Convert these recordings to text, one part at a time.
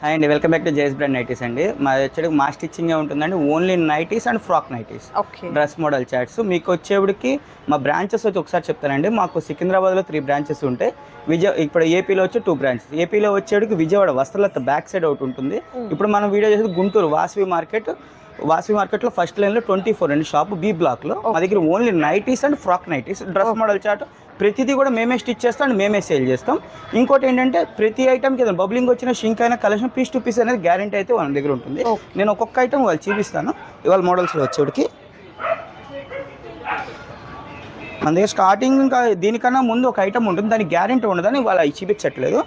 Hi అండి, welcome back to JS brand nighties అండి. మాది వచ్చేటికి మా స్టిచ్చింగే ఉంటుందండి. Only nighties and frock nighties, okay. Dress model chats. మీకు వచ్చేటికి మా బ్రాంచెస్ వచ్చి ఒకసారి చెప్తానండి. మాకు సికింద్రాబాద్లో 3 బ్రాంచెస్ ఉంటాయి. ఇప్పుడు ఏపీలో వచ్చి 2 బ్రాంచెస్. ఏపీలో వచ్చేటికి విజయవాడ వస్త్రలత బ్యాక్ సైడ్ ఒకటి ఉంటుంది. ఇప్పుడు మనం వీడియో చేసేది గుంటూరు వాసవి మార్కెట్లో ఫస్ట్ లైన్లో 24 అండి, షాప్ బి బ్లాక్లో. మా దగ్గర only nighties and frock nighties, dress model chat ప్రతిదీ కూడా మేమే స్టిచ్ చేస్తాం అండ్ మేమే సేల్ చేస్తాం. ఇంకోటి ఏంటంటే ప్రతి ఐటమ్కి ఏదైనా బబ్లింగ్ వచ్చిన షింక్ అయినా కలెక్షన్ పీస్ టు పీస్ అనేది గ్యారంటీ అయితే మన దగ్గర ఉంటుంది. నేను ఒక్కొక్క ఐటమ్ వాళ్ళు చూపిస్తాను. ఇవాళ మోడల్స్లో వచ్చేటికి మన దగ్గర స్టార్టింగ్ ఇంకా దీనికన్నా ముందు ఒక ఐటమ్ ఉంటుంది, దానికి గ్యారంటీ ఉండదని వాళ్ళు అవి చూపించట్లేదు.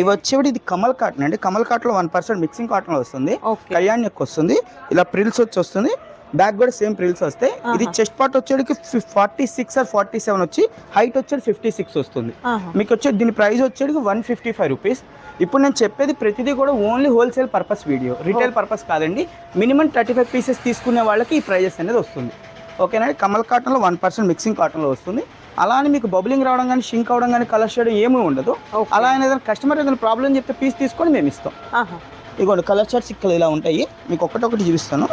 ఇవి వచ్చేవి ఇది కమల్ కాటన్ అండి. కమల్ కాటన్లో 1% మిక్సింగ్ కాటన్లో వస్తుంది. కళ్యాణ్ నెక్ వస్తుంది, ఇలా ప్రిల్స్ వచ్చి వస్తుంది. బ్యాక్ కూడా సేమ్ ప్రిల్స్ వస్తాయి. ఇది చెస్ట్ పార్ట్ వచ్చేటికి 46 ఆర్ 47 వచ్చి, హైట్ వచ్చేది 56 వస్తుంది. మీకు వచ్చే దీని ప్రైస్ వచ్చేటికి 155 రూపీస్. ఇప్పుడు నేను చెప్పేది ప్రతిదీ కూడా only wholesale purpose video, retail purpose కాదండి. మినిమం 35 పీసెస్ తీసుకునే వాళ్ళకి ఈ ప్రైజెస్ అనేది వస్తుంది. ఓకేనా. కమల్ కాటన్లో 1% మిక్సింగ్ కాటన్లో వస్తుంది. అలా అని మీకు బబులింగ్ రావడం కానీ షింక్ అవడం కానీ కలర్ షేడ్ ఏమీ ఉండదు. అలా అయినా ఏదైనా కస్టమర్ ఏదైనా ప్రాబ్లం చెప్తే పీస్ తీసుకొని మేము ఇస్తాం. ఇదిగోండి కలర్ షేడ్స్ ఇక్కడ ఇలా ఉంటాయి. మీకు ఒకటి చూపిస్తాను.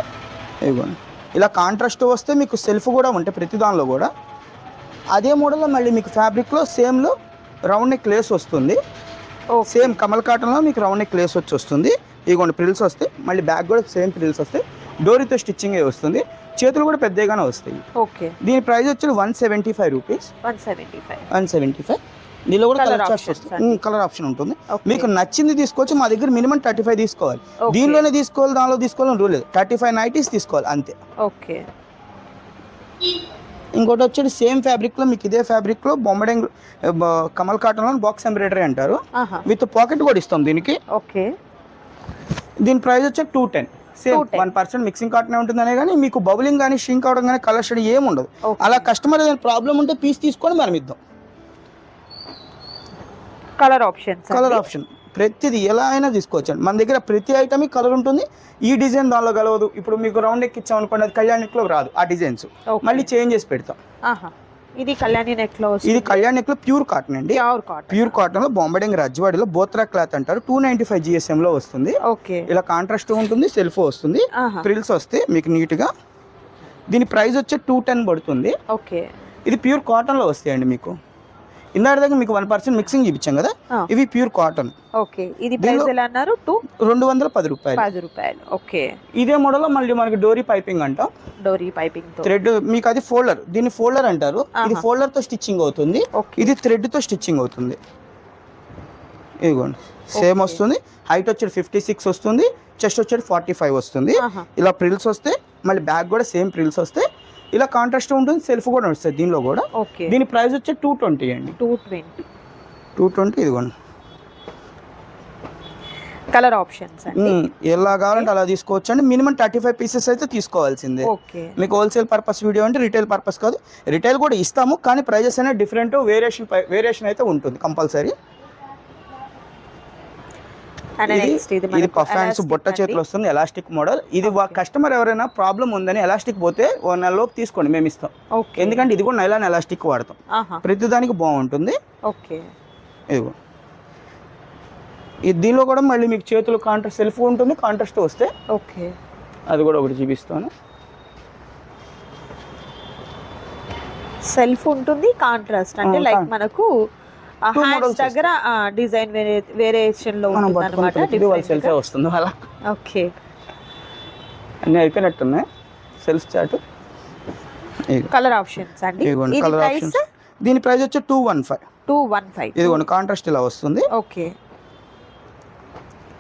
ఇదిగోండి ఇలా కాంట్రాస్ట్ వస్తే మీకు సెల్ఫ్ కూడా ఉంటాయి ప్రతి దానిలో కూడా. అదే మోడల్లో మళ్ళీ మీకు ఫ్యాబ్రిక్లో సేమ్లో రౌండ్ నెక్ లేస్ వస్తుంది. సేమ్ కమల్ కాటన్లో మీకు రౌండ్ నెక్ లేస్ వచ్చి వస్తుంది. ఇదిగోండి ప్రిల్స్ వస్తాయి. మళ్ళీ బ్యాక్ కూడా సేమ్ ప్రిల్స్ వస్తాయి. డోరీతో స్టిచ్చింగ్ వస్తుంది. చేతులు కూడా పెద్దగానే వస్తాయి. ఓకే. దీని ప్రైస్ వచ్చి 175 రూపీస్. 175. దీనిలో కూడా కలర్ చార్ట్స్ వస్తుంది, కలర్ ఆప్షన్ ఉంటుంది. మీకు నచ్చింది తీసుకోవచ్చు. మా దగ్గర మినిమం 35 తీసుకోవాలి. దీనిలోనే తీసుకోవాలి, దానిలో తీసుకోవాలని రూల్ లేదు. 35 నైటీస్ తీసుకోవాలి అంతే. ఓకే. ఇంకోటి వచ్చేది సేమ్ ఫ్యాబ్రిక్లో మీకు ఇదే ఫ్యాబ్రిక్లో బొమ్మడింగ్ కమల్ కాటన్లో బాక్స్ ఎంబ్రాయిడరీ అంటారు. విత్ పాకెట్ కూడా ఇస్తాం దీనికి. ఓకే. దీని ప్రైస్ వచ్చి 210. సేమ్ 1% మిక్సింగ్ కాటన్ ఉంటుందనే కానీ మీకు బబులింగ్ కానీ షింక్ అవడం కానీ కలర్ షేడ్ ఏమి ఉండదు. అలా కస్టమర్ ఏదైనా ప్రాబ్లం ఉంటే పీస్ తీసుకొని మనం ఇద్దాం. కలర్ ఆప్షన్ ప్రతిది ఎలా అయినా తీసుకోవచ్చు. మన దగ్గర ప్రతి ఐటమ్ కలర్ ఉంటుంది. ఈ డిజైన్ దానిలో కలవదు. ఇప్పుడు మీకు రౌండ్ నెక్ ఇచ్చాం అనుకోండి, అది కళ్యాణ్ నెక్ లో రాదు. ఆ డిజైన్స్ మళ్ళీ చేంజ్ చేసి పెడతాం. ఇది కళ్యాణి నెక్ లో, ఇది కళ్యాణ్ నెక్ లో ప్యూర్ కాటన్ అండి. ప్యూర్ కాటన్ లో బొంబడింగ్ రజ్వాడిలో బోత్రా క్లాత్ అంటారు. 295 GSM లో వస్తుంది. ఇలా కాంట్రాస్ట్ ఉంటుంది, సెల్ఫ్ వస్తుంది, ప్రిల్స్ వస్తాయి మీకు నీట్ గా. దీని ప్రైస్ వచ్చి 210 పడుతుంది. ఇది ప్యూర్ కాటన్ లో వస్తాయండి. మీకు ఇందాక దగ్గర మీకు 1% మిక్సింగ్ చూపించాం కదా, ఇవి ప్యూర్ కాటన్. ఇది ప్రైస్ ఎలా అన్నారు? 210 రూపాయలు. ఓకే. ఇదే మోడల్ మళ్ళీ మనకి డోరీ పైపింగ్ అంటాం. థ్రెడ్ మీకు అది ఫోల్డర్, దీన్ని ఫోల్డర్ అంటారు. ఇది ఫోల్డర్ తో స్టిచ్చింగ్ అవుతుంది, ఇది థ్రెడ్ తో స్టిచ్చింగ్ అవుతుంది. ఇదిగోండి సేమ్ వస్తుంది. హైట్ వచ్చేది 56 వస్తుంది, చెస్ట్ వచ్చేది 45 వస్తుంది. ఇలా ప్రిల్స్ వస్తే మళ్ళీ బ్యాక్ కూడా సేమ్ ప్రిల్స్ వస్తే, ఇలా కాంట్రాస్ట్ ఉంటుంది, సెల్ఫ్ కూడా వస్తుంది దీనిలో కూడా. దీని ప్రైస్ వచ్చి 220 అండి. 220. ఇదిగోండి కలర్ ఆప్షన్స్ ఎలా కావాలంటే అలా తీసుకోవచ్చు అండి. మినిమం 35 పీసెస్ అయితే తీసుకోవాల్సిందే. మీకు హోల్సేల్ పర్పస్ వీడియో అంటే రిటైల్ పర్పస్ కాదు. రిటైల్ కూడా ఇస్తాము, కానీ ప్రైజెస్ అనేది డిఫరెంట్, వేరియేషన్ అయితే ఉంటుంది కంపల్సరీ. ఇది పఫ్ హ్యాండ్స్ బొట్ట చేతులు వస్తుంది, ఎలాస్టిక్ మోడల్. ఇది కస్టమర్ ఎవరైనా ప్రాబ్లం ఉందని ఎలాస్టిక్ పోతే 1 నెల లోపు తీసుకోండి, మేము ఇస్తాం. ఎందుకంటే ఇది కూడా నైలాన్ ఎలాస్టిక్ వాడతాం. ప్రతి దానికి బాగుంటుంది. ఇదిగో దీనిలో కూడా మళ్ళీ మీకు చేతులు కాంట్రాస్ట్ సెల్ఫ్ ఉంటుంది, కాంట్రాస్ట్ వస్తే అది కూడా ఒకటి చూపిస్తాను. సెల్ఫ్ ఉంటుంది, కాంట్రాస్ట్ అంటే లైక్ మనకు దగ్గర డిజైన్ వేరియేషన్ లో సెల్ఫ్ వస్తుంది అలా. ఓకే. అన్నీ అయిపోయినట్టున్నాయి. సెల్ఫ్ చార్ట్, కలర్ ఆప్షన్స్ అండి. Colour options. దీని ప్రైస్ వచ్చి 215. ఇదిగోండి కాంట్రాస్ట్ ఇలా వస్తుంది. ఓకే.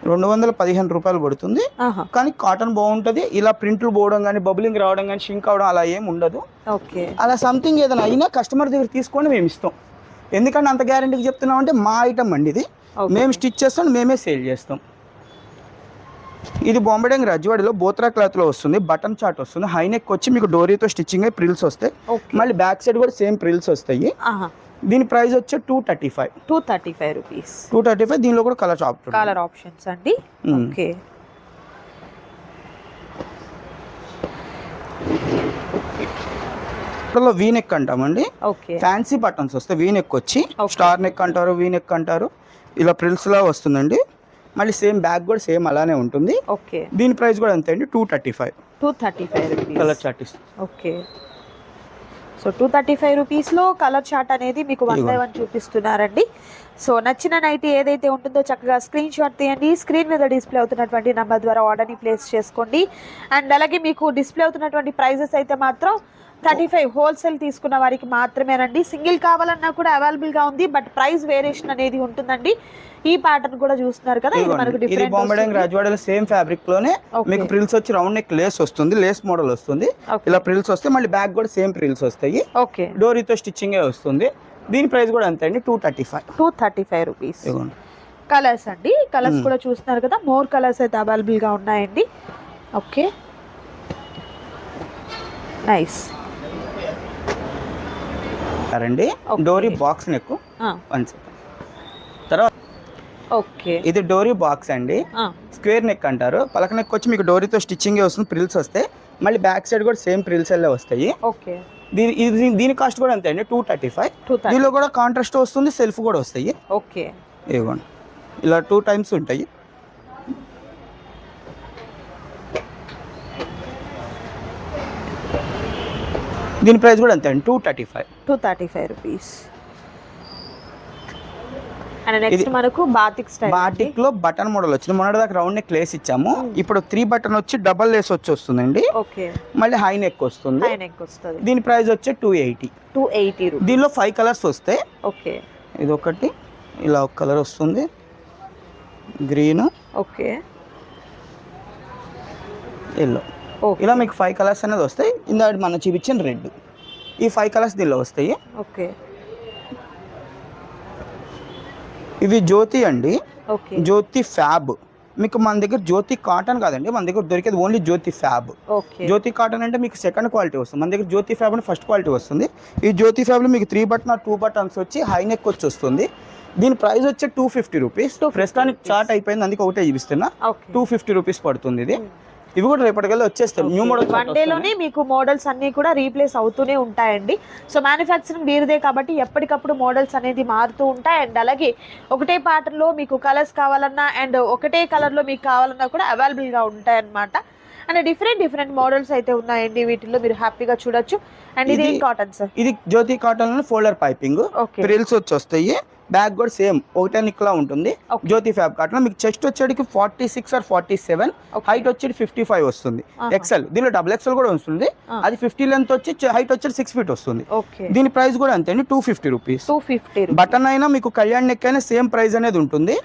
215 రూపాయలు పడుతుంది. కానీ కాటన్ బాగుంటుంది. ఇలా ప్రింట్లు పోవడం కానీ బబులింగ్ రావడం కానీ షింక్ అవడం అలా ఏమి ఉండదు. అలా సంథింగ్ ఏదైనా అయినా కస్టమర్ దగ్గర తీసుకొని మేము ఇస్తాం. ఎందుకంటే అంత గ్యారెంటీకి చెప్తున్నాం అంటే మా ఐటమ్ అండి ఇది. మేము స్టిచ్ చేస్తాం, మేమే సేల్ చేస్తాం. ఇది బొంబడింగ్ రజ్వాడిలో బోత్రా క్లాత్ లో వస్తుంది. బటన్ చార్ట్ వస్తుంది. హై నెక్ వచ్చి మీకు డోరీతో స్టిచ్చింగ్ అయ్యి ప్రిల్స్ వస్తాయి. మళ్ళీ బ్యాక్ సైడ్ కూడా సేమ్ ప్రిల్స్ వస్తాయి. దీని ప్రైస్ వచ్చి 235 రూపీస్. 235. దీనిలో కూడా కలర్ ఆప్షన్స్ అండి. ఓకే. వీ నెక్ అంటామండి. ఫ్యాన్సీ బటన్స్ వస్తాయి. వీ నెక్ వచ్చి స్టార్ నెక్ అంటారు, వీ నెక్ అంటారు. ఇలా ప్రిల్స్ లా వస్తుందండి. మళ్ళీ సేమ్ బ్యాగ్ కూడా సేమ్ అలానే ఉంటుంది. ఓకే, దీని ప్రైస్ కూడా అంతే అండి, 235 rupees. Colour chart. Okay, so 235 రూపీస్లో కలర్ చార్ట్ అనేది మీకు 1 by 1 చూపిస్తున్నారండి. సో నచ్చిన నైటీ ఏదైతే ఉంటుందో చక్కగా స్క్రీన్ షాట్ తీయండి, స్క్రీన్ మీద డిస్ప్లే అవుతున్నటువంటి నెంబర్ ద్వారా ఆర్డర్ని ప్లేస్ చేసుకోండి. అండ్ అలాగే మీకు డిస్ప్లే అవుతున్నటువంటి ప్రైజెస్ అయితే మాత్రం 35 హోల్సేల్ తీసుకున్న వారికి మాత్రమేనండి. సింగిల్ కావాలన్నా కూడా అవైలబుల్గా ఉంది, బట్ ప్రైస్ వేరియేషన్ అనేది ఉంటుందండి. ఈ ప్యాటర్న్ కూడా చూస్తున్నారు కదా, ఇది మనకు డిఫరెంట్. బాంబే రాజవాడలో సేమ్ ఫ్యాబ్రిక్ లోనే మీకు ప్రిల్స్ వచ్చి రౌండ్ నెక్ లేస్ వస్తుంది, లేస్ మోడల్ వస్తుంది. ఇలా ప్రిల్స్ వస్తాయి, మళ్ళీ బ్యాక్ కూడా సేమ్ ప్రిల్స్ వస్తాయి. ఓకే, డోరీతో స్టిచ్చింగ్ వస్తుంది. దీని ప్రైస్ కూడా అంతే అండి, 235 రూపీస్. కలర్స్ అండి, కలర్స్ కూడా చూస్తున్నారు కదా, మోర్ కలర్స్ అయితే అవైలబుల్ గా ఉన్నాయండి. ఓకే, నైస్ అండి. డోరీ బాక్స్ నెక్ తర్వాత ఓకే, ఇది డోరీ బాక్స్ అండి, స్క్వేర్ నెక్ అంటారు. పలక నెక్ వచ్చి మీకు డోరీతో స్టిచ్చింగ్ వస్తుంది, ప్రిల్స్ వస్తాయి. మళ్ళీ బ్యాక్ సైడ్ కూడా సేమ్ ప్రిల్స్ వస్తాయి. ఓకే, దీని కాస్ట్ కూడా అంతే అండి, 235. దీనిలో కూడా కాంట్రాస్ట్ వస్తుంది, సెల్ఫ్ కూడా వస్తాయి. ఓకే, ఇవ్వండి ఇలా 2 టైమ్స్ ఉంటాయి. దీని ప్రైస్ కూడా అంతే అండి, 235 రూపీస్. అండ్ నెక్స్ట్ మనకు బాతిక్ స్టైల్, బాతిక్ లో బటన్ మోడల్ వచ్చింది. మొన్నటి దాకా రౌండ్ నెక్ లేస్ ఇచ్చాము, ఇప్పుడు 3 బటన్ వచ్చి డబల్ లేస్ వచ్చి వస్తుందండి. ఓకే, మళ్ళీ హై నెక్ వస్తుంది. దీని ప్రైస్ వచ్చి 280 రూపీస్. దీనిలో 5 కలర్స్ వస్తాయి. ఓకే, ఇది ఒకటి, ఇలా ఒక కలర్ వస్తుంది, గ్రీన్, ఓకే, ఎల్లో, ఇలా మీకు 5 కలర్స్ అనేది వస్తాయి. ఇందాక మనం చూపించిన రెడ్, ఈ 5 కలర్స్ దీనిలో వస్తాయి. ఓకే, ఇవి జ్యోతి అండి, ఓకే, జ్యోతి ఫ్యాబ్. మీకు మన దగ్గర జ్యోతి కాటన్ కాదండి, మన దగ్గర దొరికేది ఓన్లీ జ్యోతి ఫ్యాబ్. జ్యోతి కాటన్ అంటే మీకు సెకండ్ క్వాలిటీ వస్తుంది, మన దగ్గర జ్యోతి ఫ్యాబ్ అని ఫస్ట్ క్వాలిటీ వస్తుంది. ఈ జ్యోతి ఫ్యాబ్లో మీకు 3 బటన్ 2 బటన్స్ వచ్చి హై నెక్ వచ్చి వస్తుంది. దీని ప్రైస్ వచ్చి 250 రూపీస్. ప్రస్తుతానికి చార్ట్ అయిపోయింది, అందుకే ఒకటే చూపిస్తున్నా. 250 రూపీస్ పడుతుంది ఇది. ఇవి కూడా రేపటికల్లా వచ్చేస్తాయి, న్యూ మోడల్. 1 డేలోనే మీకు మోడల్స్ అన్ని కూడా రీప్లేస్ అవుతూనే ఉంటాయండి. సో మ్యానుఫ్యాక్చరింగ్ వీరిదే కాబట్టి ఎప్పటికప్పుడు మోడల్స్ అనేది మారుతూ ఉంటాయి. అండ్ అలాగే ఒకటే ప్యాటర్న్ లో మీకు కలర్స్ కావాలన్నా అండ్ ఒకటే కలర్ లో మీకు కావాలన్నా కూడా అవైలబుల్ గా ఉంటాయి అన్నమాట. అండ్ డిఫరెంట్ మోడల్స్ అయితే ఉన్నాయండి, వీటిల్లో మీరు హ్యాపీగా చూడొచ్చు. అండ్ ఇది కాటన్ సార్, ఇది జ్యోతి కాటన్ లో ఫోల్డర్ పైపింగ్, ప్రిల్స్ వచ్చి వస్తాయి. బ్యాక్ కూడా సేమ్ ఒకటే నిక్లా ఉంటుంది. జ్యోతి ఫ్యాబ్ కాటన్ మీకు చెస్ట్ వచ్చేటికి 46 or 47, హైట్ వచ్చేది 55 వస్తుంది. ఎక్సెల్, దీనిలో డబుల్ ఎక్సెల్ కూడా వస్తుంది. అది 50 లెంత్ వచ్చి హైట్ వచ్చేది 6 feet వస్తుంది. దీని ప్రైస్ కూడా అంతే అండి, 250 రూపీస్. బటన్ అయినా మీకు కళ్యాణ్ నెక్ అయినా సేమ్ ప్రైస్ అనేది ఉంటుంది.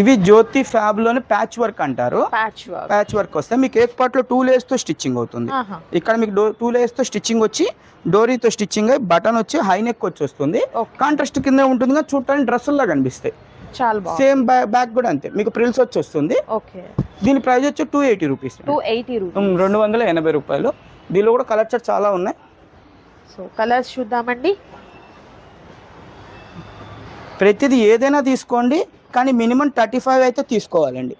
ఇవి జ్యోతి ఫ్యాబ్ లోనే ప్యాచ్ వర్క్ అంటారు. ప్యాచ్ వర్క్ వస్తే మీకు ఏక్ పార్ట్ లో 2 లేయర్స్ తో స్టిచ్చింగ్ అవుతుంది. ఇక్కడ మీకు 2 లేయర్స్ తో స్టిచ్చింగ్ వచ్చి డోరీతో స్టిచ్చింగ్ అయ్యి బటన్ వచ్చి హై నెక్ వచ్చి వస్తుంది. కాంట్రాస్ట్ కింద ఉంటుంది కానీ చూడటానికి డ్రెస్సుల్లా కనిపిస్తాయి. సేమ్ బ్యాక్ కూడా అంతే, మీకు ప్రిల్స్ వచ్చి వస్తుంది. దీని ప్రైస్ వచ్చి 280 రూపీస్. 280 రూపాయలు. దీనిలో కూడా కలర్ చార్ట్ చాలా ఉన్నాయి. సో కలర్స్ చూద్దామండి. ప్రతిదీ ఏదైనా తీసుకోండి, కానీ మినిమం 35 అయితే తీసుకోవాలండి.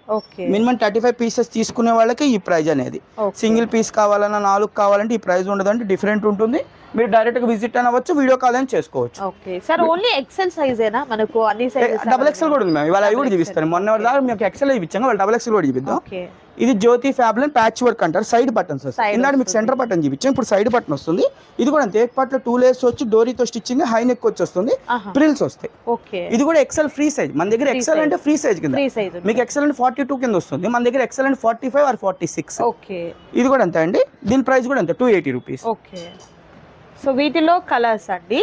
మినిమం 35 పీసెస్ తీసుకునే వాళ్ళకి ఈ ప్రైజ్ అనేది. సింగిల్ పీస్ కావాలన్నా 4 కావాలంటే ఈ ప్రైజ్ ఉండదండి, డిఫరెంట్ ఉంటుంది. మీరు డైరెక్ట్ గా విజిట్ అవ్వచ్చు, వీడియో కాల్ అని చేసుకోవచ్చు. ఓకే సార్, ఓన్లీ ఎక్సెల్ సైజేనా మనకు? అన్ని సైజెస్ డబుల్ ఎక్సెల్ కూడా ఉంది మ్యామ్, ఇవాళ అవి కూడా చూపిస్తాను. మొన్న దాకా మీకు ఎక్సెల్ చూపించాను, వాళ్ళు డబుల్ ఎక్సెల్ కూడా చూపిద్దాం. ఇది జ్యోతి ఫ్యాబ్లో ప్యాచ్ వర్క్ అంటారు, సైడ్ బటన్స్ వస్తాయి. ఇందాక మీకు సెంటర్ బటన్ చూపించాం, ఇప్పుడు సైడ్ బటన్ వస్తుంది. ఇది కూడా అంతే, ఏక్ పార్ట్ లో 2 లేయర్స్ వచ్చి డోరీతో స్టిచ్చింగ్, హై నెక్ వచ్చి వస్తుంది, ప్రిల్స్ వస్తాయి. ఇది కూడా ఎక్సెల్ ఫ్రీ సైజ్. మన దగ్గర ఎక్సెల్ అంటే ఫ్రీ సైజ్ కింద, మీకు ఎక్సెల్ అంటే 42 కింద వస్తుంది. మన దగ్గర ఎక్సెల్ అంటే 45 or 46. ఇది కూడా అంతే అండి. దీని ప్రైస్ కూడా అంతే, 280 రూపీస్. సో వీటిలో కలర్స్ అండి.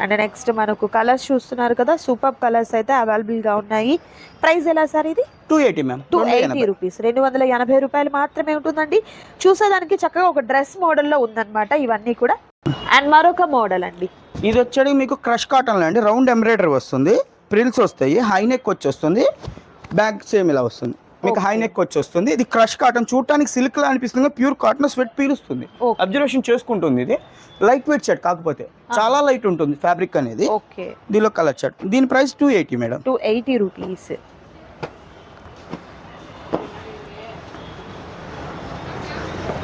అండ్ నెక్స్ట్ మనకు కలర్స్ చూస్తున్నారు కదా, సూపర్ కలర్స్ అయితే అవైలబుల్ గా ఉన్నాయి. ప్రైస్ ఎలా సార్ ఇది? 280 మ్యామ్. 280 రూపీస్, 280 రూపాయలు మాత్రమే ఉంటుందండి. చూసేదానికి చక్కగా ఒక డ్రెస్ మోడల్లో ఉందన్నమాట ఇవన్నీ కూడా. అండ్ మరొక మోడల్ అండి, ఇది వచ్చేది మీకు క్రష్ కాటన్ లో అండి, రౌండ్ ఎంబ్రాయిడరీ వస్తుంది, ప్రిల్స్ వస్తాయి, హై నెక్ వచ్చి వస్తుంది, బ్యాక్ సేమ్ ఇలా వస్తుంది, మీకు హై నెక్ వచ్చి వస్తుంది. ఇది క్రష్ కాటన్, చూడటానికి సిల్క్ లా అనిపిస్తుంది, ప్యూర్ కాటన్, స్వెట్ పీలుస్తుంది, అబ్జర్వేషన్ చేసుకుంటుంది. ఇది లైట్ వెయిట్ షర్ట్, కాకపోతే చాలా లైట్ ఉంటుంది ఫ్యాబ్రిక్ అనేది. దీనిలో కలర్ షర్ట్. దీని ప్రైస్ 280 మేడం. 280 రూపీస్.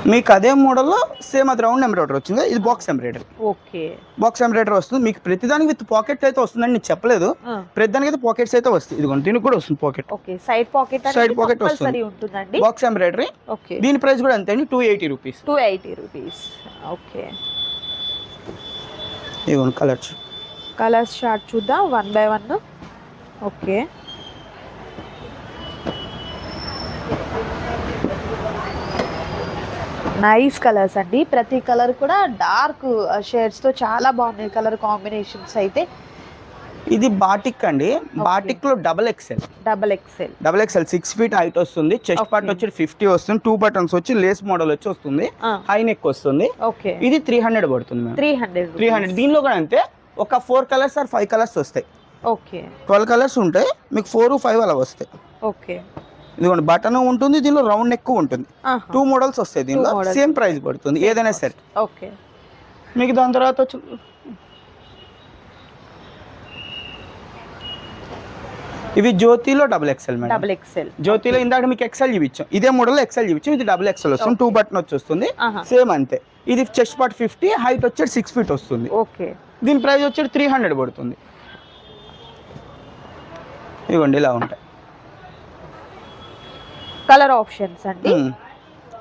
మీకు అదే మోడల్లో సేమ్ అది రౌండ్ ఎంబ్రాయిడరీ వచ్చింది, ఇది box embroidery. Okay, box embroidery వస్తుంది మీకు ప్రతిదానికి విత్ పాకెట్ అయితే వస్తుందని నేను చెప్పలేదు, ప్రతిదానికి అయితే పాకెట్స్ అయితే వస్తాయి. ఇదిగోండి దీనికి కూడా వస్తుంది పాకెట్. ఓకే, సైడ్ పాకెట్ వస్తుంది ఉంటుందండి. Box embroidery. ఓకే, దీని ప్రైస్ కూడా అంతే అండి, 280 రూపీస్. 280 రూపీస్. ఓకే, ఇదిగోండి కలర్స్ చార్ట్ చూద్దాం 1 by 1. ఓకే, నైస్ కలర్స్ అండి. ప్రతి కలర్ కూడా డార్క్ షేడ్స్ తో చాలా బాగున్నాయి కలర్ కాంబినేషన్స్ అయితే. ఇది బాటిక్ అండి, బాటిక్ లో డబల్ ఎక్సెల్ 6 feet హైట్ వస్తుంది. చెస్ట్ పార్ట్ వచ్చి 50 వస్తుంది, 2 buttons వచ్చి లేస్ మోడల్ వచ్చి వస్తుంది, హై నెక్ వస్తుంది. ఇది 300 పడుతుంది. 300. దీనిలో కూడా అంతే, ఒక 4 కలర్స్ ఆర్ 5 కలర్స్ వస్తాయి. ఓకే, 12 కలర్స్ ఉంటాయి, మీకు 4 5 అలా వస్తాయి. ఓకే, ఇదిగోండి బటన్ ఉంటుంది, దీనిలో రౌండ్ నెక్ ఉంటుంది. 2 మోడల్స్ వస్తాయి దీనిలో, సేమ్ ప్రైస్ పడుతుంది ఏదైనా సరే. ఓకే, మీకు దాని తర్వాత వచ్చి ఇవి జ్యోతిలో డబుల్ ఎక్సెల్ మేడం. జ్యోతిలో ఇందాక మీకు ఎక్సెల్ చూపించాం, ఇదే మోడల్ ఎక్సెల్ చూపించాం, ఇది డబుల్ ఎక్సెల్ వస్తుంది. 2 button వచ్చి వస్తుంది, సేమ్ అంతే. ఇది చెస్ట్ పార్ట్ 50, హైట్ వచ్చేది 6 feet వస్తుంది. ఓకే, దీని ప్రైస్ వచ్చేది 300 పడుతుంది. ఇవ్వండి ఇలా ఉంటాయి కలర్ ఆప్షన్స్ అండి.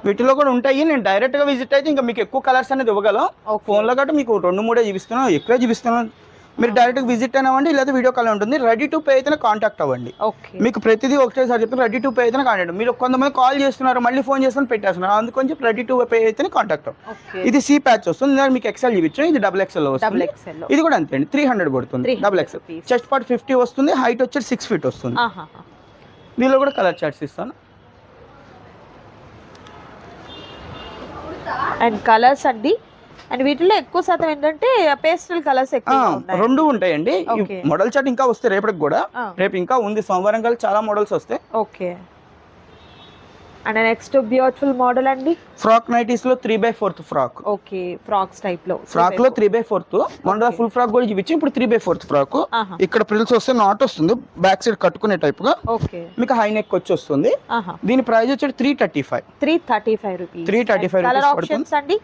వీటిలో కూడా ఉంటాయి, నేను డైరెక్ట్ గా విజిట్ అయితే ఇంకా మీకు ఎక్కువ కలర్స్ అనేది ఇవ్వగలం. ఫోన్ లో గట్రా మీకు 2-3 చూపిస్తున్నాను, ఎక్కువ చూపిస్తున్నాను. మీరు డైరెక్ట్ విజిట్ అయినావండి, లేదా వీడియో కాల్ ఉంటుంది. రెడీ టు పే అయితేనే కాంటాక్ట్ అవ్వండి. మీకు ప్రతిదీ ఒకటేసారి చెప్పి రెడీ టు పే అయితేనే కాంటాక్ట్. మీరు కొంతమంది కాల్ చేస్తున్నారు, మళ్ళీ ఫోన్ చేస్తున్నారు, పెట్టేస్తున్నారు, అందుకని చెప్పి రెడీ టు పే అయితేనే కాంటాక్ట్ అవ్వండి. ఇది సి ప్యాచ్ వస్తుంది, మీకు ఎక్సెల్ చూపించాం, ఇది డబుల్ ఎక్సెల్ వస్తుంది. ఇది కూడా అంతే అండి, 300 పడుతుంది. డబుల్ ఎక్సెల్ చెస్ట్ పార్ట్ 50 వస్తుంది, హైట్ వచ్చి 6 feet వస్తుంది. దీనిలో కూడా కలర్ చార్ట్స్ ఇస్తాను. అండ్ కలర్స్ అండి, అండ్ వీటిలో ఎక్కువ శాతం ఏంటంటే పేస్టల్ కలర్స్ ఎక్కువ రెండు ఉంటాయండి. మోడల్ చార్ట్ ఇంకా వస్తాయి రేపటికి కూడా, రేపు ఇంకా ఉంది, సోమవారం కల్లా చాలా మోడల్స్ వస్తాయి. Okay, and next beautiful model అండి, ఫ్రాక్ నైటీస్ లో 3/4 ఫ్రాక్. ఓకే, ఫ్రాక్స్ టైప్ లో, ఫ్రాక్ లో 3/4. మొన్న ఫుల్ ఫ్రాక్ కూడా చూపించి, ఇప్పుడు 3/4 ఫ్రాక్. ఇక్కడ ప్రిల్స్ వస్తే నాట్ వస్తుంది, బ్యాక్ సైడ్ కట్టుకునే టైప్ గా. ఓకే, మీకు హై నెక్ వచ్చి వస్తుంది. దీని ప్రైస్ వచ్చి 335 రూపీస్. 335 కలర్ ఆప్షన్స్ అండి,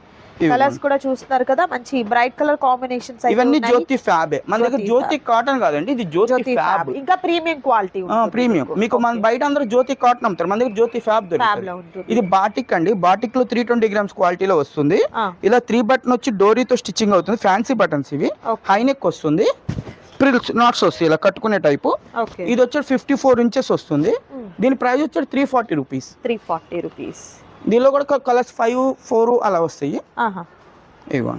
కలర్స్ కూడా చూస్తున్నారు కదా, మంచి బ్రైట్ కలర్ కాంబినేషన్స్. ఇవన్నీ జ్యోతి ఫ్యాబ్. మన దగ్గర జ్యోతి కాటన్ కాదండి, ఇది జ్యోతి ఫ్యాబ్, ఇంకా ప్రీమియం క్వాలిటీ. ప్రీమియం. మీకు మన బయట అందరూ జ్యోతి కాటన్ అమ్ముతారు, మన దగ్గర జ్యోతి ఫ్యాబ్ దొరుకుతుంది. ఇది బాటిక్ అండి, బాటిక్ లో 320 grams క్వాలిటీలో వస్తుంది. ఇలా 3 button వచ్చి డోరీతో స్టిచ్చింగ్ అవుతుంది, ఫ్యాన్సీ బటన్స్ ఇవి. హై నెక్ వస్తుంది, ప్రిల్స్ నాట్స్ వస్తాయి ఇలా కట్టుకునే టైపు. ఇది వచ్చి 54 inches వస్తుంది. దీని ప్రైస్ వచ్చి 340 రూపీస్. 340 రూపీస్. దీనిలో కూడా కలర్స్ 5, 4 అలా వస్తాయి. ఇగో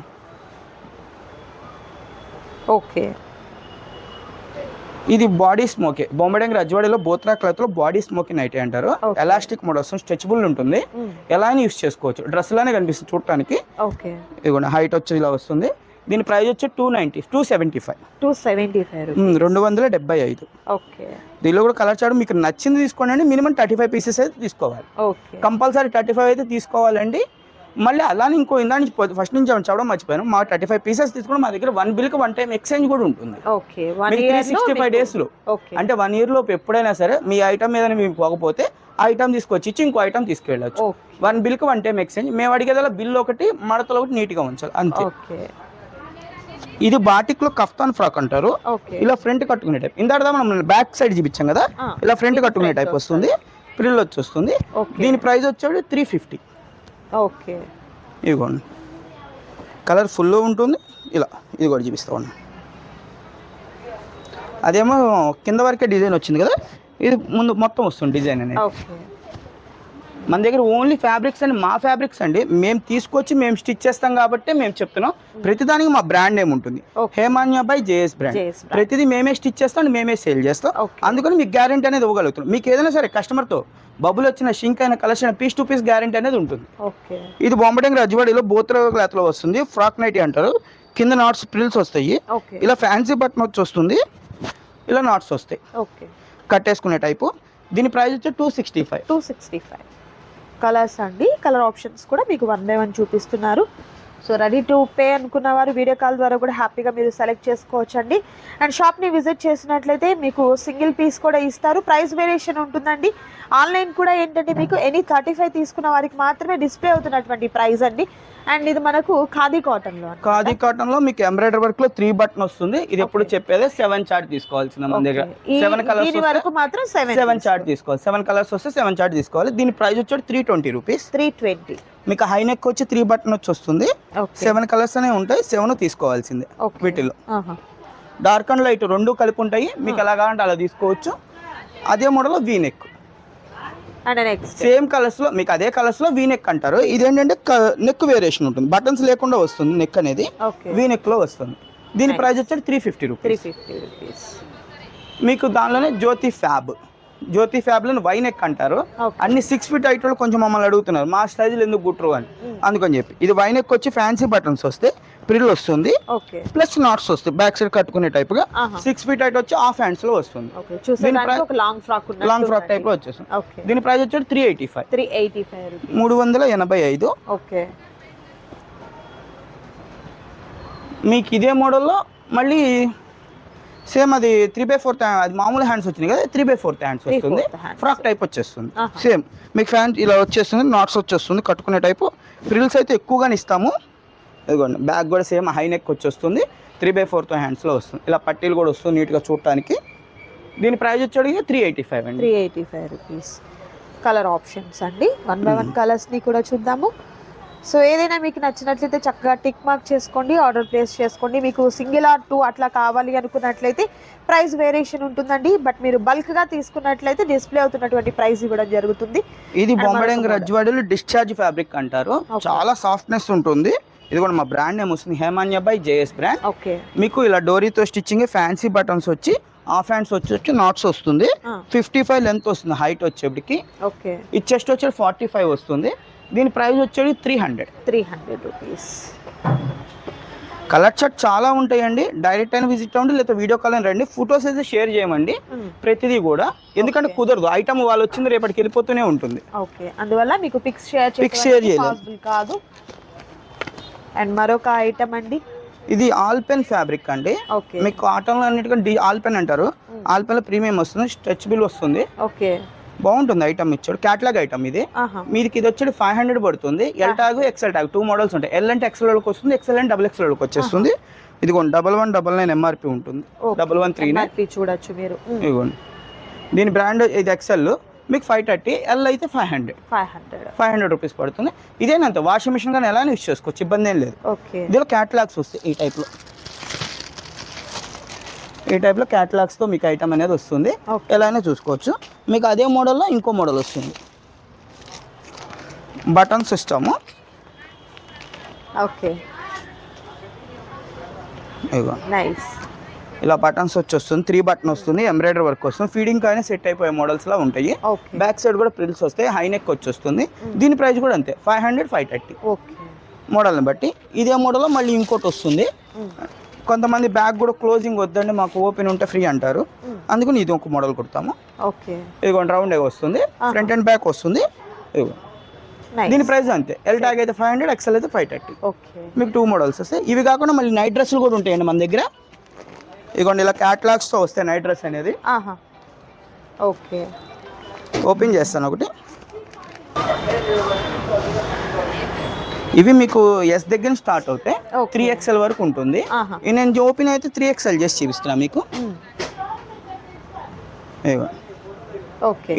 ఓకే, ఇది బాడీ స్మోకే, బొమ్మడంగి రజ్వాడీలో బోత్రా క్లాత్ లో బాడీ స్మోకీ నైటీ అంటారు. ఎలాస్టిక్ మోడల్స్, స్ట్రెచబుల్ ఉంటుంది, ఎలా అయినా యూస్ చేసుకోవచ్చు. డ్రెస్ లానే కనిపిస్తుంది చూడటానికి. ఇదిగోండి హైట్ వచ్చి ఇలా వస్తుంది. దీని ప్రైస్ వచ్చి 275. 275. ఓకే, దీనిలో కూడా కలర్ చార్ట్ మీకు నచ్చింది తీసుకోండి. మినిమం 35 pieces అయితే తీసుకోవాలి, కంపల్సరీ 35 అయితే తీసుకోవాలండి. మళ్ళీ అలానే ఇంకో ఇందా నుంచి ఫస్ట్ నుంచి చెప్పడం మర్చిపోయాను, మా 35 pieces తీసుకుని మా దగ్గర 1 bill కి 1 time ఎక్స్చేంజ్ కూడా ఉంటుంది. 365 days లో, అంటే 1 year లోపు ఎప్పుడైనా సరే మీ ఐటమ్ ఏదైనా మీకు పోకపోతే ఆ ఐటమ్ తీసుకొచ్చి ఇచ్చి ఇంకో ఐటమ్ తీసుకెళ్ళచ్చు. 1 bill కి 1 time ఎక్స్చేంజ్. మేము అడిగేదా బిల్ ఒకటి, మడతలు ఒకటి నీట్ గా ఉంచాలి అంతే. ఇది బాటిక్ లో కఫ్తాన్ ఫ్రాక్ అంటారు, ఇలా ఫ్రంట్ కట్టుకునే టైప్. ఇందాక మనం బ్యాక్ సైడ్ చూపించాం కదా, ఇలా ఫ్రంట్ కట్టుకునే టైప్ వస్తుంది, ప్రిల్ వచ్చి వస్తుంది. దీని ప్రైస్ వచ్చేది 350. ఓకే, ఇదిగోండి కలర్ ఫుల్ ఉంటుంది. ఇలా ఇది కూడా చూపిస్తాను. అదేమో కింద వరకే డిజైన్ వచ్చింది కదా, ఇది ముందు మొత్తం వస్తుంది డిజైన్ అనేది. మన దగ్గర ఓన్లీ ఫ్యాబ్రిక్స్ అండి, మా ఫ్యాబ్రిక్స్ అండి, మేము తీసుకొచ్చి మేము స్టిచ్ చేస్తాం కాబట్టి మేము చెప్తున్నాం. ప్రతిదానికి మా బ్రాండ్ నేమ్ ఉంటుంది, హేమాన్య బై జేఎస్ బ్రాండ్. ప్రతిదీ మేమే స్టిచ్ చేస్తాం, మేమే సేల్ చేస్తాం. అందుకని మీకు గ్యారెంటీ అనేది ఇవ్వగలుగుతున్నాం. మీకు ఏదైనా సరే కస్టమర్తో బబుల్ వచ్చిన, షింక్ అయిన, collection piece to piece guarantee అనేది ఉంటుంది. ఇది బొమ్మడంగి రజ్వాడీలో బోత్రా క్లాత్ లో వస్తుంది, ఫ్రాక్ నైటీ అంటారు. కింద నాట్స్ ప్రిల్స్ వస్తాయి, ఇలా ఫ్యాన్సీ బటన్ వచ్చి వస్తుంది, ఇలా నాట్స్ వస్తాయి కట్టేసుకునే టైపు. దీని ప్రైస్ వచ్చి 265. కలర్స్ అండి, కలర్ ఆప్షన్స్ కూడా మీకు 1 by 1 చూపిస్తున్నారు. సో రెడీ టు పే అనుకున్న వారు వీడియో కాల్ ద్వారా కూడా హ్యాపీగా మీరు సెలెక్ట్ చేసుకోవచ్చండి. అండ్ షాప్ని విజిట్ చేసినట్లయితే మీకు సింగిల్ పీస్ కూడా ఇస్తారు. ప్రైస్ వేరియేషన్ ఉంటుందండి. ఆన్లైన్ కూడా ఏంటంటే మీకు ఎనీ 35 తీసుకున్న వారికి మాత్రమే డిస్ప్లే అవుతున్నటువంటి ప్రైస్ అండి. అండ్ ఇది మనకు ఖాదీ కాటన్ లో మీకు ఎంబ్రాయిడరీ వర్క్ లో 3 బటన్ వస్తుంది. ఇది ఎప్పుడు చెప్పేదే 7 చార్ట్ తీసుకోవాల్సింది మన దగ్గర. 7 కలర్స్ వరకు మాత్రం 7 చార్ట్ తీసుకోవాలి. 7 కలర్స్ వస్తే 7 చార్ట్ తీసుకోవాలి. దీని ప్రైస్ వచ్చి 320 రూపీస్. 320. మీకు హై నెక్ వచ్చి 3 బటన్ వచ్చి వస్తుంది. 7 కలర్స్ అనే ఉంటాయి. 7 తీసుకోవాల్సిందే వీటిలో. డార్క్ అండ్ లైట్ రెండు కలిపి ఉంటాయి. మీకు ఎలా కావాలంటే అలా తీసుకోవచ్చు. అదే model V neck same colours లో మీకు అదే కలర్స్ లో వీ నెక్ అంటారు. ఇదేంటంటే నెక్ వేరియేషన్ ఉంటుంది. బటన్స్ లేకుండా వస్తుంది నెక్ అనేది. వీ నెక్ లో వస్తుంది. దీని ప్రైస్ వచ్చి 350 రూపీస్. మీకు దానిలోనే జ్యోతి ఫ్యాబ్ లో వై నెక్ అంటారు. అన్ని 6 ఫీట్ హైట్ లో కొంచెం మమ్మల్ని అడుగుతున్నారు మా స్టైల్ ఎందుకు గుట్రు అని. అందుకని చెప్పి ఇది వై నెక్ వచ్చి ఫ్యాన్సీ బటన్స్ వస్తే ప్రిల్ వస్తుంది. ప్లస్ నాట్స్ వస్తాయి బ్యాక్ సైడ్ కట్టుకునే టైప్ గా. 6 ఫీట్ హైట్ వచ్చి హాఫ్ హ్యాండ్స్ లో వస్తుంది. లాంగ్ ఫ్రాక్ టైప్ లో వచ్చేస్తుంది. దీని ప్రైస్ వచ్చి 385. 385. మీకు ఇదే మోడల్లో మళ్ళీ సేమ్ అది 3/4 అది మామూలు హ్యాండ్స్ వచ్చినాయి కదా. 3/4 హ్యాండ్స్ వస్తుంది. ఫ్రాక్ టైప్ వచ్చేస్తుంది. సేమ్ మీకు ఫ్యాన్ ఇలా వచ్చేస్తుంది. నాట్స్ వచ్చేస్తుంది కట్టుకునే టైపు. ఫ్రిల్స్ అయితే ఎక్కువగానే ఇస్తాము. ఇదిగోండి బ్యాక్ కూడా సేమ్ హై నెక్ వచ్చేస్తుంది. 3/4 హ్యాండ్స్లో వస్తుంది. ఇలా పట్టీలు కూడా వస్తుంది నీట్గా చూడటానికి. దీని ప్రైస్ వచ్చేది 385 అండి. 385 రూపీస్. కలర్ ఆప్షన్స్ అండి. 1 by 1 కలర్స్ని కూడా చూద్దాము. సో ఏదైనా మీకు నచ్చినట్లయితే చక్కగా టిక్ మార్క్ చేసుకోండి, ఆర్డర్ ప్లేస్ చేసుకోండి. మీకు సింగిల్ ఆర్ 2 అట్లా కావాలి అనుకున్నట్లయితే ప్రైస్ వేరియేషన్ ఉంటుందండి. బట్ మీరు బల్క్గా తీసుకున్నట్లయితే డిస్ప్లే అవుతున్నటువంటి ప్రైస్ ఇవ్వడం జరుగుతుంది. ఇది బొంబడంగ్ రజ్వాడీలు డిశ్చార్జ్ ఫ్యాబ్రిక్ అంటారు. చాలా సాఫ్ట్నెస్ ఉంటుంది. ఇది కూడా మా బ్రాండ్ నేమ్ వస్తుంది హేమాన్య బై జేఎస్ బ్రాండ్. మీకు ఇలా డోరీతో స్టిచ్చింగ్, ఫ్యాన్సీ బటన్స్ వచ్చి హాఫ్ హ్యాండ్స్ వచ్చి నాట్స్ వస్తుంది. 55 లెంత్ వస్తుంది హైట్ వచ్చేప్పటికి. ఈ చెస్ట్ వచ్చి 45 వస్తుంది. దీని ప్రైస్ వచ్చేది 300 రూపీస్. కలర్ చార్ట్ చాలా ఉంటాయండి. డైరెక్ట్ అయినా విజిట్ అవ్వండి, లేదా వీడియో కాల్ అయినా రండి. ఫొటోస్ అయితే షేర్ చేయమండి ప్రతిదీ కూడా. ఎందుకంటే కుదరదు, ఐటమ్ వాళ్ళు వచ్చింది రేపటికి వెళ్ళిపోతూనే ఉంటుంది. అందువల్ల మీకు పిక్స్ షేర్ చేయలేదు కాదు. అండ్ మరొక ఐటమ్ అండి, ఇది ఆల్పెన్ ఫ్యాబ్రిక్ అండి. మీకు కాటన్ అన్నిటికంటే ఆల్పెన్ అంటారు. ఆల్పెన్ లో ప్రీమియం వస్తుంది, స్ట్రెచబుల్ వస్తుంది. బాగుంటుంది ఐటమ్. ఇచ్చాడు క్యాటలాగ్ ఐటమ్ ఇది. మీదికి ఇది వచ్చి 500 పడుతుంది. L tag, XL tag 2 models ఉంటాయి. ఎల్ అంటే ఎక్సెల్ వాళ్ళకి వస్తుంది, ఎక్సెల్ అంటే XXL వాళ్ళకి వచ్చేస్తుంది. ఇదిగోండి 1199 MRP ఉంటుంది. 1139 చూడొచ్చు మీరు. ఇదిగోండి దీని బ్రాండ్ ఇది ఎక్సెల్. మీకు 530. ఎల్ అయితే 500 రూపీస్ పడుతుంది. ఇదేనంత వాషింగ్ మిషన్ కానీ ఎలా యూస్ చేసుకోవచ్చు, ఇబ్బంది ఏం లేదు. ఇందులో క్యాటలాగ్స్ వస్తాయి ఈ టైప్లో క్యాటలాగ్స్తో మీకు ఐటమ్ అనేది వస్తుంది. ఎలా అయినా చూసుకోవచ్చు. మీకు అదే మోడల్లో ఇంకో మోడల్ వస్తుంది. Button system. ఇలా బటన్స్ వస్తుంది. 3 బటన్ వస్తుంది. ఎంబ్రాయిడరీ వర్క్ వస్తుంది. ఫీడింగ్ కానీ సెట్ అయిపోయే మోడల్స్ లా ఉంటాయి. బ్యాక్ సైడ్ కూడా ప్రిల్స్ వస్తాయి. హై నెక్ వచ్చేస్తుంది. దీని ప్రైస్ కూడా అంతే 500, 530 మోడల్ని బట్టి. ఇదే మోడల్లో మళ్ళీ ఇంకోటి వస్తుంది. కొంతమంది బ్యాక్ కూడా క్లోజింగ్ వద్దండి మాకు ఓపెన్ ఉంటే ఫ్రీ అంటారు. అందుకని ఇది ఒక మోడల్ కుడతాము. ఇదిగోండి రౌండ్ వస్తుంది. ఫ్రంట్ అండ్ బ్యాక్ వస్తుంది. దీని ప్రైస్ అంతే. ఎల్ ట్యాగ్ అయితే 500, ఎక్సెల్ అయితే 530. మీకు 2 మోడల్స్ వస్తాయి. ఇవి కాకుండా మళ్ళీ నైట్ డ్రెస్సులు కూడా ఉంటాయండి మన దగ్గర. ఇదిగోండి ఇలా క్యాటలాగ్స్తో వస్తాయి నైట్ డ్రెస్ అనేది. ఓపెన్ చేస్తాను ఒకటి. ఇవి మీకు ఎస్ దగ్గర స్టార్ట్ అవుతాయి. 3XL వరకు ఉంటుంది. నేను ఓపెన్ అయితే 3XL చేసి చూపిస్తున్నా మీకు.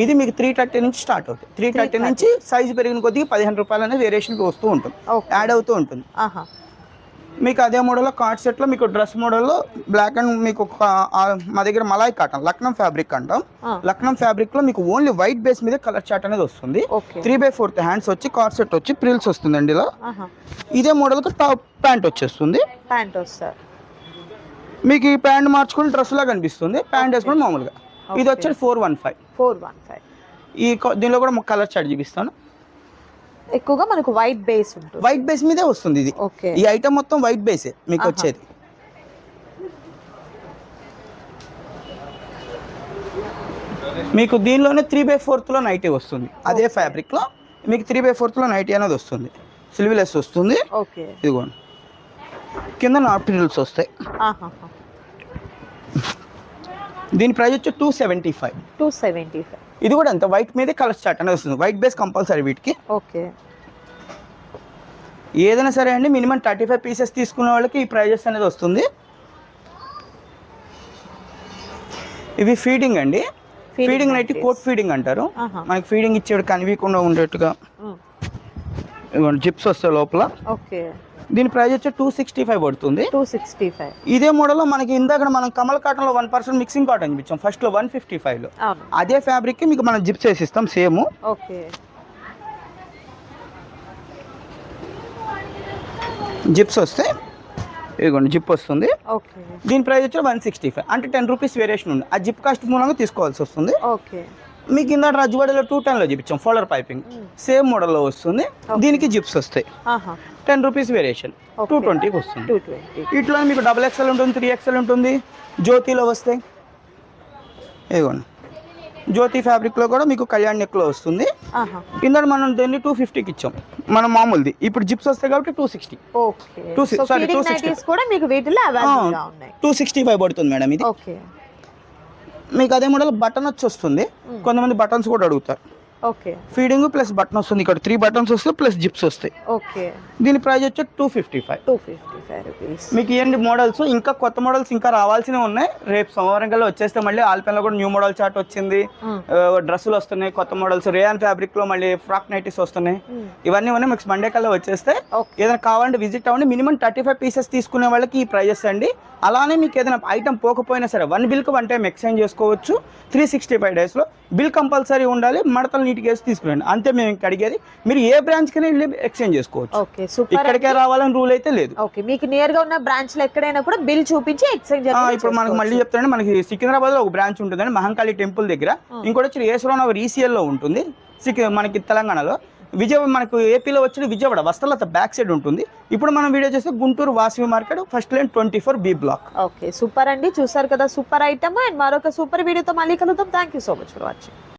ఇది మీకు 330 నుంచి స్టార్ట్ అవుతుంది. 330 నుంచి సైజు పెరిగిన కొద్దిగా 15 రూపాయలు అనేది వేరియేషన్ వస్తూ ఉంటుంది, యాడ్ అవుతూ ఉంటుంది. మీకు అదే మోడల్లో కార్డ్ సెట్లో మీకు డ్రెస్ మోడల్లో బ్లాక్ అండ్ మీకు మా దగ్గర మలాయ్ కాటన్ లక్నం ఫ్యాబ్రిక్ అంటాం. లక్నం ఫ్యాబ్రిక్ లో మీకు ఓన్లీ వైట్ బేస్ మీద కలర్ చార్ట్ అనేది వస్తుంది. 3/4 హ్యాండ్స్ వచ్చి కార్డ్ సెట్ వచ్చి ప్రిల్స్ వస్తుందండి ఇలా. ఇదే మోడల్ కు టాప్ ప్యాంట్ వచ్చేస్తుంది. మీకు ఈ ప్యాంట్ మార్చుకుని డ్రెస్ లా కనిపిస్తుంది. ప్యాంట్ వేసుకుని మామూలుగా. ఇది వచ్చి 415. ఈ దీనిలో కూడా కలర్ చార్ట్ చూపిస్తాను. ఎక్కువగా మనకు వైట్ బేస్ ఉంటుంది. వైట్ బేస్ మీదే వస్తుంది ఇది. ఈ ఐటమ్ మొత్తం వైట్ బేసే మీకు వచ్చేది. మీకు దీనిలోనే 3/4 లో నైటీ వస్తుంది. అదే ఫ్యాబ్రిక్ లో మీకు 3/4 లో నైటీ అనేది వస్తుంది. స్లీవ్లెస్ వస్తుంది. ఓకే. ఇదిగోండి కింద నాప్టిల్స్ వస్తాయి. దీని ప్రైస్ వచ్చి 275. ఇది కూడా అంత వైట్ మీదే కలర్ చార్ట్ అనేది వస్తుంది. వైట్ బేస్ కంపల్సరీ వీటికి. ఓకే. ఏదైనా సరే అండి మినిమం 35 పీసెస్ తీసుకునే వాళ్ళకి ఈ ప్రైజెస్ అనేది వస్తుంది. ఇవి ఫీడింగ్ అండి. ఫీడింగ్ నైట్ కోట్ ఫీడింగ్ అంటారు. మనకి ఫీడింగ్ ఇచ్చేవాడు కనిపించకుండా ఉండేట్టుగా ఇవ్వండి జిప్స్ వస్తాయి లోపల. ఓకే. దీని ప్రైస్ వచ్చి 265 పడుతుంది. 265. ఇదే మోడల్లో మనకి ఇందాక మనం కమల్ కాటన్ లో 1% మిక్సింగ్ కాటన్ చూపించాం ఫస్ట్ లో 155 లో. అదే ఫ్యాబ్రిక్ కి మీకు మనం జిప్స్ వేసిస్తాం సేమ్. ఓకే. జిప్స్ వస్తాయి. ఇదిగోండి జిప్ వస్తుంది. ఓకే. దీని ప్రైస్ వచ్చి 165 అంటే 10 రూపీస్ వేరియేషన్ ఉంది. ఆ జిప్ కాస్ట్ మూలంగా తీసుకోవాల్సి వస్తుంది. ఓకే. మీకు ఇందాక రజ్వాడలో 210 లో చూపించాం ఫోల్డర్ పైపింగ్ సేమ్ మోడల్లో వస్తుంది. దీనికి జిప్స్ వస్తాయి. 10 రూపీస్ వేరియేషన్ 220కి వస్తుంది. ఇట్లా మీకు XXL ఉంటుంది, 3XL ఉంటుంది. జ్యోతిలో వస్తాయి. ఇదిగోండి జ్యోతి ఫ్యాబ్రిక్ లో కూడా మీకు కళ్యాణ్ నెక్ లో వస్తుంది. కింద మనం దీన్ని 250కి ఇచ్చాం మనం మామూలుది. ఇప్పుడు జిప్స్ వస్తాయి కాబట్టి 260. ఓకే. 260 కూడా మీకు వీటిలో అవైలబుల్ గా ఉన్నాయి. 265 పడుతుంది మేడం ఇది. ఓకే. మీకు అదే మోడల్ బటన్ వచ్చి వస్తుంది. కొంతమంది బటన్స్ కూడా అడుగుతారు. ఓకే. ఫీడింగ్ ప్లస్ బటన్ వస్తుంది. ఇక్కడ 3 బటన్స్ వస్తాయి ప్లస్ జిప్స్ వస్తాయి. ఓకే. దీని ప్రైస్ వచ్చి 255 రూపీస్. మీకు ఏంటి మోడల్స్ ఇంకా కొత్త మోడల్స్ ఇంకా రావాల్సినవి ఉన్నాయి. రేపు సోమవారం కల్లా వచ్చేస్తే మళ్ళీ ఆల్పెన్ లో కూడా న్యూ మోడల్ చార్ట్ వచ్చింది. డ్రెస్సులు వస్తున్నాయి కొత్త మోడల్స్. రేయాన్ ఫ్యాబ్రిక్ లో మళ్ళీ ఫ్రాక్ నైటీస్ వస్తున్నాయి. ఇవన్నీ ఉన్నాయి. మీకు మండే కల్లా వచ్చేస్తే ఏదైనా కావాలంటే విజిట్ అవ్వండి. మినిమం 35 పీసెస్ తీసుకునే వాళ్ళకి ఈ ప్రైజెస్ అండి. అలానే మీకు ఏదైనా ఐటమ్ పోకపోయినా సరే 1 బిల్కి 1 టైం ఎక్స్చేంజ్ చేసుకోవచ్చు. 365 డేస్లో బిల్ కంపల్సరీ ఉండాలి. మడతలు నీట్గా వేసి తీసుకురండి అంతే. మేము ఇంకా అడిగేది మీరు ఏ బ్రాంచ్ కైనా వెళ్ళి ఎక్స్చేంజ్ చేసుకోవచ్చు. ఓకే. సూపర్. ఇక్కడికే రావాలని రూల్ అయితే లేదు. ఓకే. మీకు నియర్ గా ఉన్న బ్రాంచ్ లో ఎక్కడైనా కూడా బిల్ చూపించి ఎక్స్చేంజ్ ఇప్పుడు మనకు మళ్ళీ చెప్తానండి. మనకి సికింద్రాబాద్ లో ఒక బ్రాంచ్ ఉంటుందండి మహంకాళి టెంపుల్ దగ్గర. ఇంకోటి వచ్చి ఏసరావు నగర్ ECL లో ఉంటుంది మనకి తెలంగాణలో. విజయవాడ మనకు ఏపీలో వచ్చి విజయవాడ వస్త్రలత బ్యాక్ సైడ్ ఉంటుంది. ఇప్పుడు మనం వీడియో చేస్తే Guntur Vasavi market first line 24B block. Okay. Super అండి. చూసారు కదా సూపర్ ఐటమ్. అండ్ మరొక సూపర్ వీడియోతో మళ్ళీ కలుద్దాం. Thank you so much for watching.